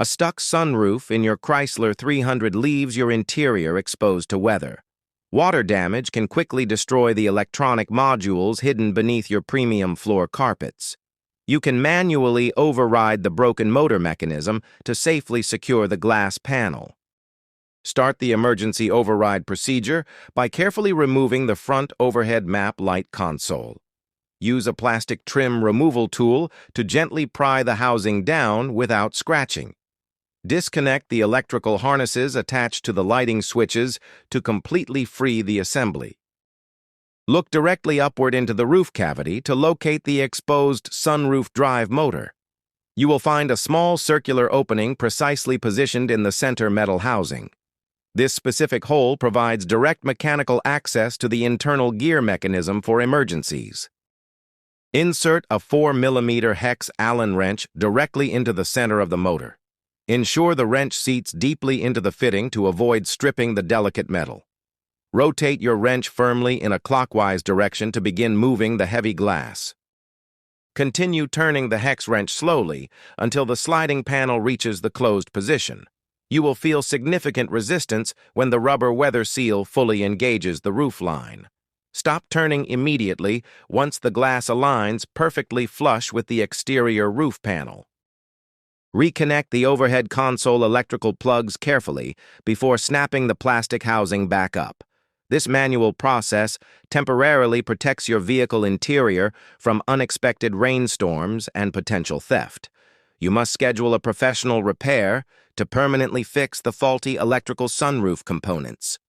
A stuck sunroof in your Chrysler 300 leaves your interior exposed to weather. Water damage can quickly destroy the electronic modules hidden beneath your premium floor carpets. You can manually override the broken motor mechanism to safely secure the glass panel. Start the emergency override procedure by carefully removing the front overhead map light console. Use a plastic trim removal tool to gently pry the housing down without scratching. Disconnect the electrical harnesses attached to the lighting switches to completely free the assembly. Look directly upward into the roof cavity to locate the exposed sunroof drive motor. You will find a small circular opening precisely positioned in the center metal housing. This specific hole provides direct mechanical access to the internal gear mechanism for emergencies. Insert a 4mm hex Allen wrench directly into the center of the motor. Ensure the wrench seats deeply into the fitting to avoid stripping the delicate metal. Rotate your wrench firmly in a clockwise direction to begin moving the heavy glass. Continue turning the hex wrench slowly until the sliding panel reaches the closed position. You will feel significant resistance when the rubber weather seal fully engages the roof line. Stop turning immediately once the glass aligns perfectly flush with the exterior roof panel. Reconnect the overhead console electrical plugs carefully before snapping the plastic housing back up. This manual process temporarily protects your vehicle interior from unexpected rainstorms and potential theft. You must schedule a professional repair to permanently fix the faulty electrical sunroof components.